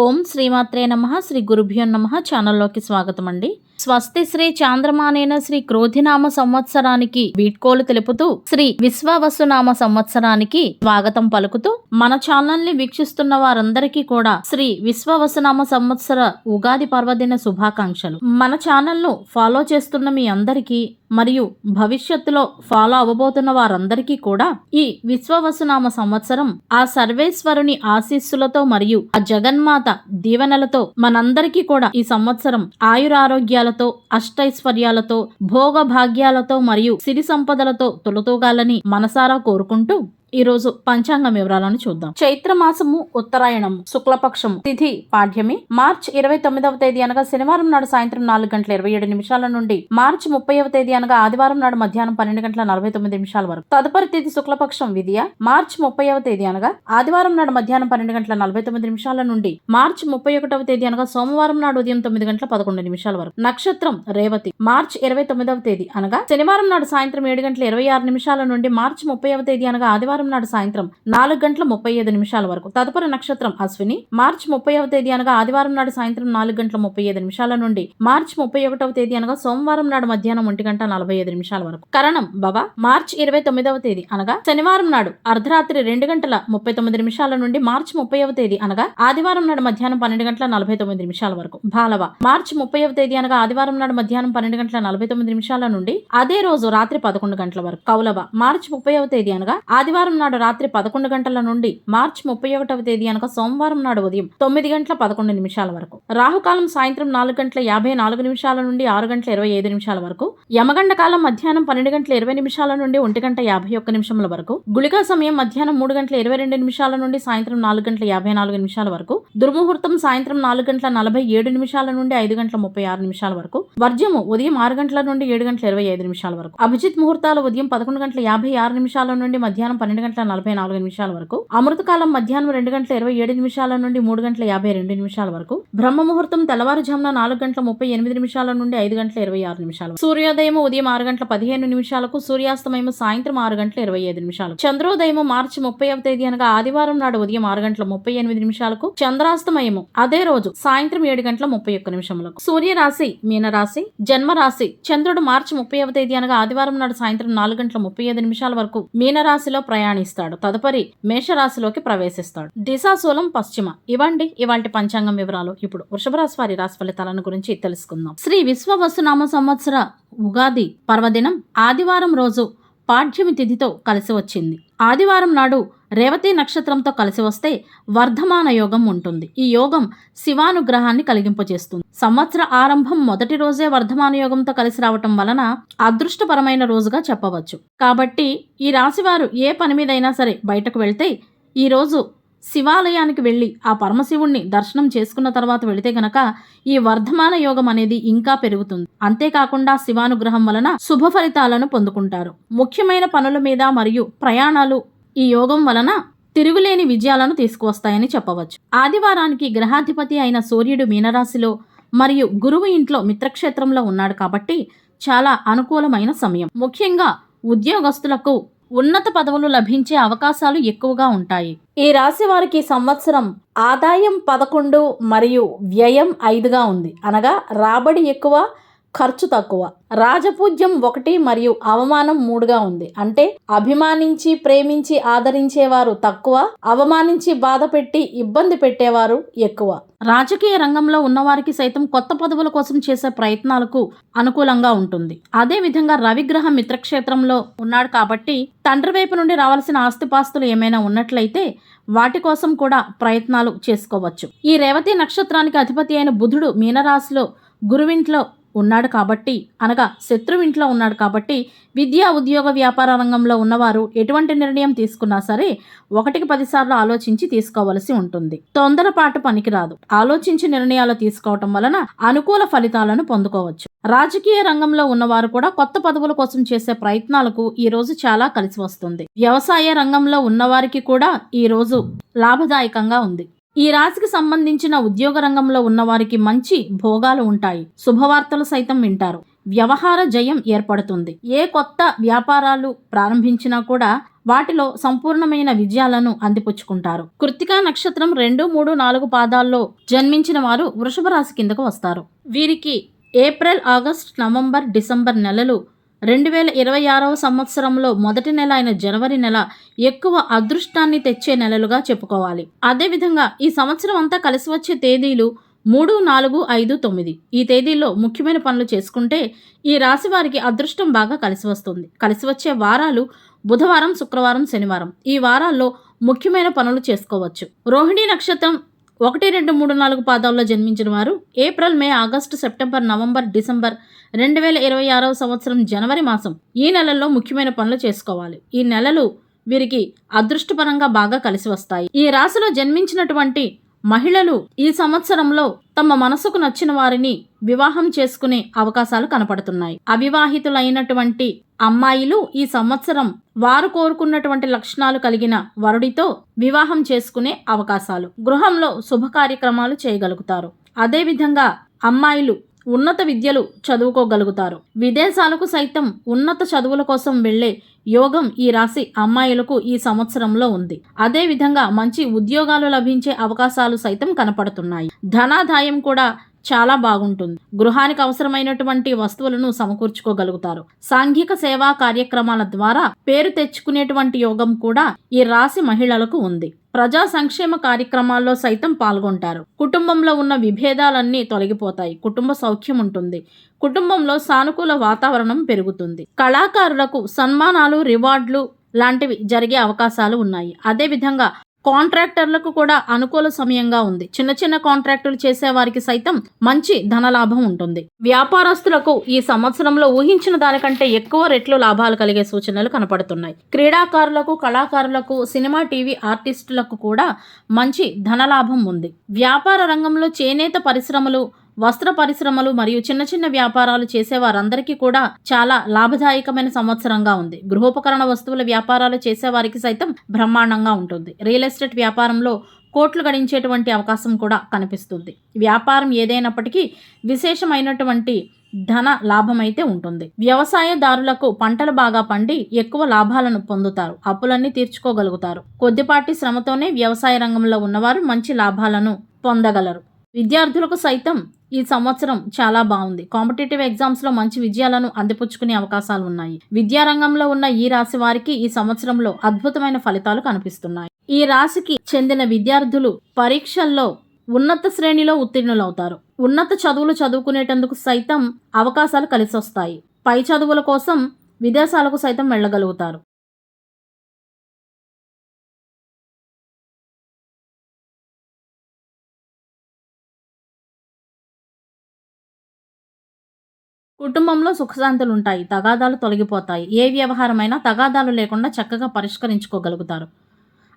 ఓం శ్రీమాత్రే నమః. శ్రీ గురుభ్యో నమః. ఛానల్లోకి స్వాగతం అండి. స్వస్తి శ్రీ చాంద్రమానేన శ్రీ క్రోధినామ సంవత్సరానికి వీడ్కోలు తెలుపుతూ శ్రీ విశ్వవసునామ సంవత్సరానికి స్వాగతం పలుకుతూ మన ఛానల్ ని వీక్షిస్తున్న వారందరికీ కూడా శ్రీ విశ్వవసునామ సంవత్సర ఉగాది పర్వదిన శుభాకాంక్షలు. మన ఛానల్ ను ఫాలో చేస్తున్న మీ అందరికీ మరియు భవిష్యత్తులో ఫాలో అవ్వబోతున్న వారందరికీ కూడా ఈ విశ్వవసునామ సంవత్సరం ఆ సర్వేశ్వరుని ఆశీస్సులతో మరియు ఆ జగన్మాత దీవెనలతో మనందరికీ కూడా ఈ సంవత్సరం ఆయురారోగ్యాలతో అష్టైశ్వర్యాలతో భోగభాగ్యాలతో మరియు సిరి సంపదలతో తొలతూగాలని మనసారా కోరుకుంటూ ఈ రోజు పంచాంగం వివరాలను చూద్దాం. చైత్ర మాసము ఉత్తరాయణం శుక్లపక్షము తిథి పాఠ్యమి మార్చి 29వ తేదీ అనగా శనివారం నాడు సాయంత్రం 4:27 నుండి మార్చి 30వ తేదీ అనగా ఆదివారం నాడు మధ్యాహ్నం 12:49 వరకు. తదుపరి తిథి శుక్లపక్షం విధియ మార్చి 30వ తేదీ అనగా ఆదివారం నాడు మధ్యాహ్నం 12:49 నుండి మార్చి 31వ తేదీ అనగా సోమవారం నాడు ఉదయం 9:11 వరకు. నక్షత్రం రేవతి మార్చి 29వ తేదీ అనగా శనివారం నాడు సాయంత్రం 7:26 నుండి మార్చి 30వ తేదీ అనగా ఆదివారం నాడు సాయంత్రం 4:35 వరకు. తదుపరి నక్షత్రం అశ్విని మార్చి 30వ తేదీ అనగా ఆదివారం నాడు సాయంత్రం 4:35 నుండి మార్చి 31వ తేదీ అనగా సోమవారం నాడు మధ్యాహ్నం 1:45 వరకు. కరణం భవ మార్చి 29వ తేదీ అనగా శనివారం నాడు అర్ధరాత్రి 2:39 నుండి మార్చి 30వ తేదీ అనగా ఆదివారం నాడు మధ్యాహ్నం 12:49 వరకు. బాలవ మార్చి 30వ తేదీ అనగా ఆదివారం నాడు మధ్యాహ్నం 12:49 నుండి అదే రోజు రాత్రి 11 గంటల వరకు. కౌలవ మార్చి 30వ తేదీ అనగా ఆదివారం నాడు రాత్రి 11 గంటల నుండి మార్చి 31వ తేదీ అనగా సోమవారం నాడు ఉదయం 9:11 వరకు. రాహుకాలం సాయంత్రం 4:54 నుండి 6:25 వరకు. యమగండ కాలం మధ్యాహ్నం 12:20 నుండి 1:51 వరకు. గుళికా సమయం మధ్యాహ్నం 3:22 నుండి సాయంత్రం 4:54 వరకు. దుర్ముహూర్తం సాయంత్రం 4:47 నుండి 5:36 వరకు. వర్జ్యము ఉదయం 6 గంటల నుండి 7:25 వరకు. అభిజిత్ ముహూర్తాలు ఉదయం 11:56 నుండి మధ్యాహ్నం 12:44 వరకు. అమృతకాలం మధ్యాహ్నం 2:27 నుండి 3:52 వరకు. బ్రహ్మ ముహూర్తం తెల్లవారుజామున 4:38 నుండి 5:26 సూర్యోదయం ఉదయం 6:15 సూర్యాస్తమయం సాయంత్రం 6:25 చంద్రోదయం మార్చి 30వ తేదీ అనగా ఆదివారం నాడు ఉదయం 6:38 చంద్రాస్తమయము అదే రోజు సాయంత్రం 7:31 సూర్యరాశి మీనరాశి జన్మరాశి చంద్రుడు మార్చి 30వ తేదీ అనగా ఆదివారం నాడు సాయంత్రం 4:35 వరకు మీనరాశిలో ప్రయాణిస్తాడు. తదుపరి మేషరాశిలోకి ప్రవేశిస్తాడు. దిశాశూలం పశ్చిమ. ఇవ్వండి ఇవాల్టి పంచాంగం వివరాలు. ఇప్పుడు వృషభ రాశి వారి రాశి ఫలితాలను గురించి తెలుసుకుందాం. శ్రీ విశ్వవసునామ సంవత్సర ఉగాది పర్వదినం ఆదివారం రోజు పాఠ్యమి తిథితో కలిసి వచ్చింది. ఆదివారం నాడు రేవతి నక్షత్రంతో కలిసి వస్తే వర్ధమాన యోగం ఉంటుంది. ఈ యోగం శివానుగ్రహాన్ని కలిగింపజేస్తుంది. సంవత్సర ఆరంభం మొదటి రోజే వర్ధమాన యోగంతో కలిసి రావటం వలన అదృష్టపరమైన రోజుగా చెప్పవచ్చు. కాబట్టి ఈ రాశివారు ఏ పని మీదైనా సరే బయటకు వెళ్తే ఈ రోజు శివాలయానికి వెళ్ళి ఆ పరమశివుణ్ణి దర్శనం చేసుకున్న తర్వాత వెళితే గనక ఈ వర్ధమాన యోగం అనేది ఇంకా పెరుగుతుంది. అంతేకాకుండా శివానుగ్రహం వలన శుభ ఫలితాలను పొందుకుంటారు. ముఖ్యమైన పనుల మీద మరియు ప్రయాణాలు ఈ యోగం వలన తిరుగులేని విజయాలను తీసుకువస్తాయని చెప్పవచ్చు. ఆదివారానికి గ్రహాధిపతి అయిన సూర్యుడు మీనరాశిలో మరియు గురువు ఇంట్లో మిత్రక్షేత్రంలో ఉన్నాడు కాబట్టి చాలా అనుకూలమైన సమయం. ముఖ్యంగా ఉద్యోగస్తులకు ఉన్నత పదవులు లభించే అవకాశాలు ఎక్కువగా ఉంటాయి. ఈ రాశి వారికి సంవత్సరం ఆదాయం 11 మరియు వ్యయం 5గా ఉంది. అనగా రాబడి ఎక్కువ, ఖర్చు తక్కువ. రాజపూజ్యం 1 మరియు అవమానం 3గా ఉంది. అంటే అభిమానించి ప్రేమించి ఆదరించేవారు తక్కువ, అవమానించి బాధ పెట్టి ఇబ్బంది పెట్టేవారు ఎక్కువ. రాజకీయ రంగంలో ఉన్నవారికి సైతం కొత్త పదవుల కోసం చేసే ప్రయత్నాలకు అనుకూలంగా ఉంటుంది. అదే విధంగా రవిగ్రహం మిత్రక్షేత్రంలో ఉన్నాడు కాబట్టి తండ్రి వైపు నుండి రావాల్సిన ఆస్తిపాస్తులు ఏమైనా ఉన్నట్లయితే వాటి కోసం కూడా ప్రయత్నాలు చేసుకోవచ్చు. ఈ రేవతి నక్షత్రానికి అధిపతి అయిన బుధుడు మీనరాశిలో గురువింట్లో ఉన్నాడు కాబట్టి అనగా శత్రువింట్లో ఉన్నాడు కాబట్టి విద్యా ఉద్యోగ వ్యాపార రంగంలో ఉన్నవారు ఎటువంటి నిర్ణయం తీసుకున్నా సరే 1కి 10 సార్లు ఆలోచించి తీసుకోవలసి ఉంటుంది. తొందరపాటు పనికిరాదు. ఆలోచించి నిర్ణయాలు తీసుకోవటం వలన అనుకూల ఫలితాలను పొందుకోవచ్చు. రాజకీయ రంగంలో ఉన్నవారు కూడా కొత్త పదవుల కోసం చేసే ప్రయత్నాలకు ఈ రోజు చాలా కలిసి వస్తుంది. వ్యవసాయ రంగంలో ఉన్నవారికి కూడా ఈ రోజు లాభదాయకంగా ఉంది. ఈ రాశికి సంబంధించిన ఉద్యోగ రంగంలో ఉన్నవారికి మంచి భోగాలు ఉంటాయి. శుభవార్తలు సైతం వింటారు. వ్యవహార జయం ఏర్పడుతుంది. ఏ కొత్త వ్యాపారాలు ప్రారంభించినా కూడా వాటిలో సంపూర్ణమైన విజయాలను అందిపుచ్చుకుంటారు. కృత్తికా నక్షత్రం 2, 3, 4 పాదాల్లో జన్మించిన వారు వృషభ రాశి కిందకు వస్తారు. వీరికి ఏప్రిల్, ఆగస్ట్, నవంబర్, డిసెంబర్ నెలలు 2026వ సంవత్సరంలో మొదటి నెల అయిన జనవరి నెల ఎక్కువ అదృష్టాన్ని తెచ్చే నెలలుగా చెప్పుకోవాలి. అదేవిధంగా ఈ సంవత్సరం అంతా కలిసి వచ్చే తేదీలు 3, 4, 5, 9. ఈ తేదీల్లో ముఖ్యమైన పనులు చేసుకుంటే ఈ రాశి వారికి అదృష్టం బాగా కలిసి వస్తుంది. కలిసి వచ్చే వారాలు బుధవారం, శుక్రవారం, శనివారం. ఈ వారాల్లో ముఖ్యమైన పనులు చేసుకోవచ్చు. రోహిణి నక్షత్రం 1, 2, 3, 4 పాదాల్లో జన్మించిన వారు ఏప్రిల్, మే, ఆగస్టు, సెప్టెంబర్, నవంబర్, డిసెంబర్ 2026వ సంవత్సరం జనవరి మాసం ఈ నెలల్లో ముఖ్యమైన పనులు చేసుకోవాలి. ఈ నెలలు వీరికి అదృష్టపరంగా బాగా కలిసి వస్తాయి. ఈ రాశిలో జన్మించినటువంటి మహిళలు ఈ సంవత్సరంలో తమ మనసుకు నచ్చిన వారిని వివాహం చేసుకునే అవకాశాలు కనపడుతున్నాయి. అవివాహితులైనటువంటి అమ్మాయిలు ఈ సంవత్సరం వారు కోరుకున్నటువంటి లక్షణాలు కలిగిన వరుడితో వివాహం చేసుకునే అవకాశాలు, గృహంలో శుభ కార్యక్రమాలు చేయగలుగుతారు. అదేవిధంగా అమ్మాయిలు ఉన్నత విద్యలు చదువుకోగలుగుతారు. విదేశాలకు సైతం ఉన్నత చదువుల కోసం వెళ్లే యోగం ఈ రాశి అమ్మాయిలకు ఈ సంవత్సరంలో ఉంది. అదేవిధంగా మంచి ఉద్యోగాలు లభించే అవకాశాలు సైతం కనపడుతున్నాయి. ధనాదాయం కూడా చాలా బాగుంటుంది. గృహానికి అవసరమైనటువంటి వస్తువులను సమకూర్చుకోగలుగుతారు. సాంఘిక సేవా కార్యక్రమాల ద్వారా పేరు తెచ్చుకునేటువంటి యోగం కూడా ఈ రాశి మహిళలకు ఉంది. ప్రజా సంక్షేమ కార్యక్రమాల్లో సైతం పాల్గొంటారు. కుటుంబంలో ఉన్న విభేదాలన్నీ తొలగిపోతాయి. కుటుంబ సౌఖ్యం ఉంటుంది. కుటుంబంలో సానుకూల వాతావరణం పెరుగుతుంది. కళాకారులకు సన్మానాలు, రివార్డులు లాంటివి జరిగే అవకాశాలు ఉన్నాయి. అదేవిధంగా కాంట్రాక్టర్లకు కూడా అనుకూల సమయంగా ఉంది. చిన్న చిన్న కాంట్రాక్టులు చేసే వారికి సైతం మంచి ధనలాభం ఉంటుంది. వ్యాపారస్తులకు ఈ సంవత్సరంలో ఊహించిన దానికంటే ఎక్కువ రెట్లు లాభాలు కలిగే సూచనలు కనపడుతున్నాయి. క్రీడాకారులకు, కళాకారులకు, సినిమా, టీవీ ఆర్టిస్టులకు కూడా మంచి ధనలాభం ఉంది. వ్యాపార రంగంలో చేనేత పరిశ్రమలు, వస్త్ర పరిశ్రమలు మరియు చిన్న చిన్న వ్యాపారాలు చేసే వారందరికీ కూడా చాలా లాభదాయకమైన సంవత్సరంగా ఉంది. గృహోపకరణ వస్తువుల వ్యాపారాలు చేసే వారికి సైతం బ్రహ్మాండంగా ఉంటుంది. రియల్ ఎస్టేట్ వ్యాపారంలో కోట్లు గడించేటువంటి అవకాశం కూడా కనిపిస్తుంది. వ్యాపారం ఏదైనప్పటికీ విశేషమైనటువంటి ధన లాభం అయితే ఉంటుంది. వ్యవసాయదారులకు పంటలు బాగా పండి ఎక్కువ లాభాలను పొందుతారు. అప్పులన్నీ తీర్చుకోగలుగుతారు. కొద్దిపాటి శ్రమతోనే వ్యవసాయ రంగంలో ఉన్నవారు మంచి లాభాలను పొందగలరు. విద్యార్థులకు సైతం ఈ సంవత్సరం చాలా బాగుంది. కాంపిటేటివ్ ఎగ్జామ్స్లో మంచి విజయాలను అందిపుచ్చుకునే అవకాశాలు ఉన్నాయి. విద్యారంగంలో ఉన్న ఈ రాశి వారికి ఈ సంవత్సరంలో అద్భుతమైన ఫలితాలు కనిపిస్తున్నాయి. ఈ రాశికి చెందిన విద్యార్థులు పరీక్షల్లో ఉన్నత శ్రేణిలో ఉత్తీర్ణులవుతారు. ఉన్నత చదువులు చదువుకునేటందుకు సైతం అవకాశాలు కలిసి వస్తాయి. పై చదువుల కోసం విదేశాలకు సైతం వెళ్ళగలుగుతారు. కుటుంబంలో సుఖశాంతులు ఉంటాయి. తగాదాలు తొలగిపోతాయి. ఏ వ్యవహారమైనా తగాదాలు లేకుండా చక్కగా పరిష్కరించుకోగలుగుతారు.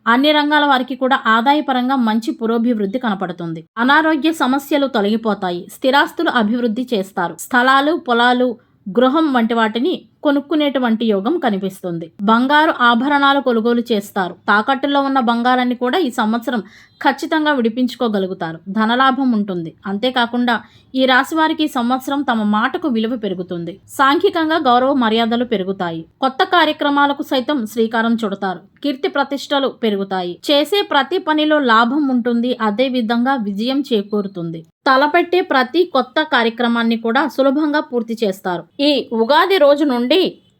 అన్ని రంగాల వారికి కూడా ఆదాయపరంగా మంచి పురోభివృద్ధి కనపడుతుంది. అనారోగ్య సమస్యలు తొలగిపోతాయి. స్థిరాస్తులు అభివృద్ధి చేస్తారు. స్థలాలు, పొలాలు, గృహం వంటి వాటిని కొనుక్కునేటువంటి యోగం కనిపిస్తుంది. బంగారు ఆభరణాలు కొనుగోలు చేస్తారు. తాకట్టులో ఉన్న బంగారాన్ని కూడా ఈ సంవత్సరం ఖచ్చితంగా విడిపించుకోగలుగుతారు. ధనలాభం ఉంటుంది. అంతేకాకుండా ఈ రాశి వారికి ఈ సంవత్సరం తమ మాటకు విలువ పెరుగుతుంది. సాంఘికంగా గౌరవ మర్యాదలు పెరుగుతాయి. కొత్త కార్యక్రమాలకు సైతం శ్రీకారం చుడతారు. కీర్తి ప్రతిష్టలు పెరుగుతాయి. చేసే ప్రతి పనిలో లాభం ఉంటుంది. అదే విధంగా విజయం చేకూరుతుంది. తలపెట్టే ప్రతి కొత్త కార్యక్రమాన్ని కూడా సులభంగా పూర్తి చేస్తారు. ఈ ఉగాది రోజు నుండి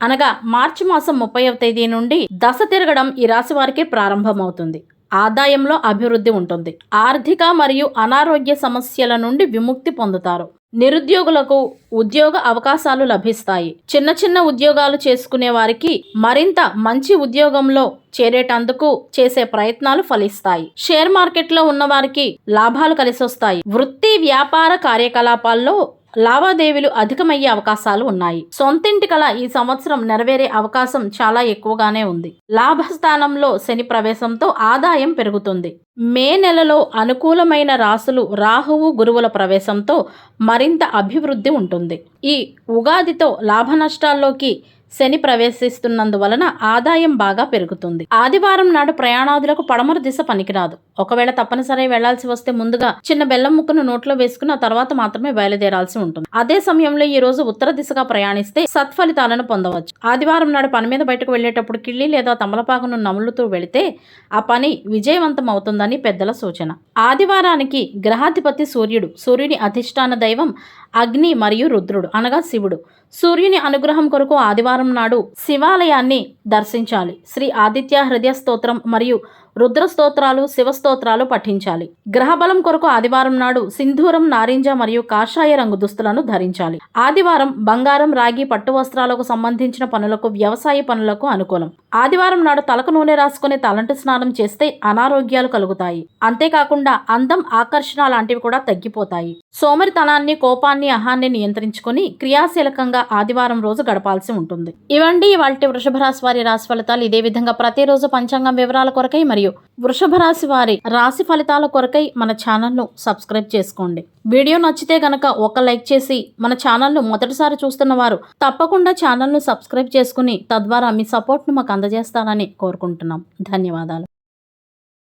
అనగా మార్చి మాసం 30వ తేదీ నుండి దశ తిరగడం ఈ రాశి వారికి ప్రారంభమవుతుంది. ఆదాయంలో అభివృద్ధి ఉంటుంది. ఆర్థిక మరియు అనారోగ్య సమస్యల నుండి విముక్తి పొందుతారు. నిరుద్యోగులకు ఉద్యోగ అవకాశాలు లభిస్తాయి. చిన్న చిన్న ఉద్యోగాలు చేసుకునే వారికి మరింత మంచి ఉద్యోగంలో చేరేటందుకు చేసే ప్రయత్నాలు ఫలిస్తాయి. షేర్ మార్కెట్లో ఉన్న వారికి లాభాలు కలిసొస్తాయి. వృత్తి, వ్యాపార కార్యకలాపాల్లో లావాదేవీలు అధికమయ్యే అవకాశాలు ఉన్నాయి. సొంతింటి కల ఈ సంవత్సరం నెరవేరే అవకాశం చాలా ఎక్కువగానే ఉంది. లాభస్థానంలో శని ప్రవేశంతో ఆదాయం పెరుగుతుంది. మే నెలలో అనుకూలమైన రాశులు రాహువు, గురువుల ప్రవేశంతో మరింత అభివృద్ధి ఉంటుంది. ఈ ఉగాదితో లాభ నష్టాల్లోకి శని ప్రవేశిస్తున్నందువలన ఆదాయం బాగా పెరుగుతుంది. ఆదివారం నాడు ప్రయాణాదులకు పడమర దిశ పనికిరాదు. ఒకవేళ తప్పనిసరి వెళ్లాల్సి వస్తే ముందుగా చిన్న బెల్లం ముక్కను నోట్లో వేసుకుని ఆ తర్వాత మాత్రమే బయలుదేరాల్సి ఉంటుంది. అదే సమయంలో ఈ రోజు ఉత్తర దిశగా ప్రయాణిస్తే సత్ఫలితాలను పొందవచ్చు. ఆదివారం నాడు పని మీద బయటకు వెళ్లేటప్పుడు కిళ్ళి లేదా తమలపాకును నములుతూ వెళితే ఆ పని విజయవంతం అవుతుందని పెద్దల సూచన. ఆదివారానికి గ్రహాధిపతి సూర్యుడు. సూర్యుని అధిష్టాన దైవం అగ్ని మరియు రుద్రుడు అనగా శివుడు. సూర్యుని అనుగ్రహం కొరకు ఆదివారం నాడు శివాలయాన్ని దర్శించాలి. శ్రీ ఆదిత్య హృదయ స్తోత్రం మరియు రుద్ర స్తోత్రాలు, శివ స్తోత్రాలు పఠించాలి. గ్రహబలం కొరకు ఆదివారం నాడు సింధూరం, నారింజ మరియు కాషాయ రంగు దుస్తులను ధరించాలి. ఆదివారం బంగారం, రాగి, పట్టు వస్త్రాలకు సంబంధించిన పనులకు, వ్యవసాయ పనులకు అనుకూలం. ఆదివారం నాడు తలకు నూనె రాసుకుని తలంటు స్నానం చేస్తే అనారోగ్యాలు కలుగుతాయి. అంతేకాకుండా అందం, ఆకర్షణ లాంటివి కూడా తగ్గిపోతాయి. సోమరితనాన్ని, కోపాన్ని, అహాన్ని నియంత్రించుకుని క్రియాశీలకంగా ఆదివారం రోజు గడపాల్సి ఉంటుంది. ఇవండి ఇవాల్టి వృషభ రాశి వారి రాశి ఫలితాలు. ఇదే విధంగా ప్రతిరోజు పంచాంగం వివరాల కొరకై మరియు వృషభ రాశి వారి రాశి ఫలితాల కొరకై మన ఛానల్ను సబ్స్క్రైబ్ చేసుకోండి. వీడియో నచ్చితే గనక ఒక లైక్ చేసి మన ఛానల్ను మొదటిసారి చూస్తున్న వారు తప్పకుండా ఛానల్ను సబ్స్క్రైబ్ చేసుకుని తద్వారా మీ సపోర్ట్ను మాకు అందజేస్తారని కోరుకుంటున్నాం. ధన్యవాదాలు.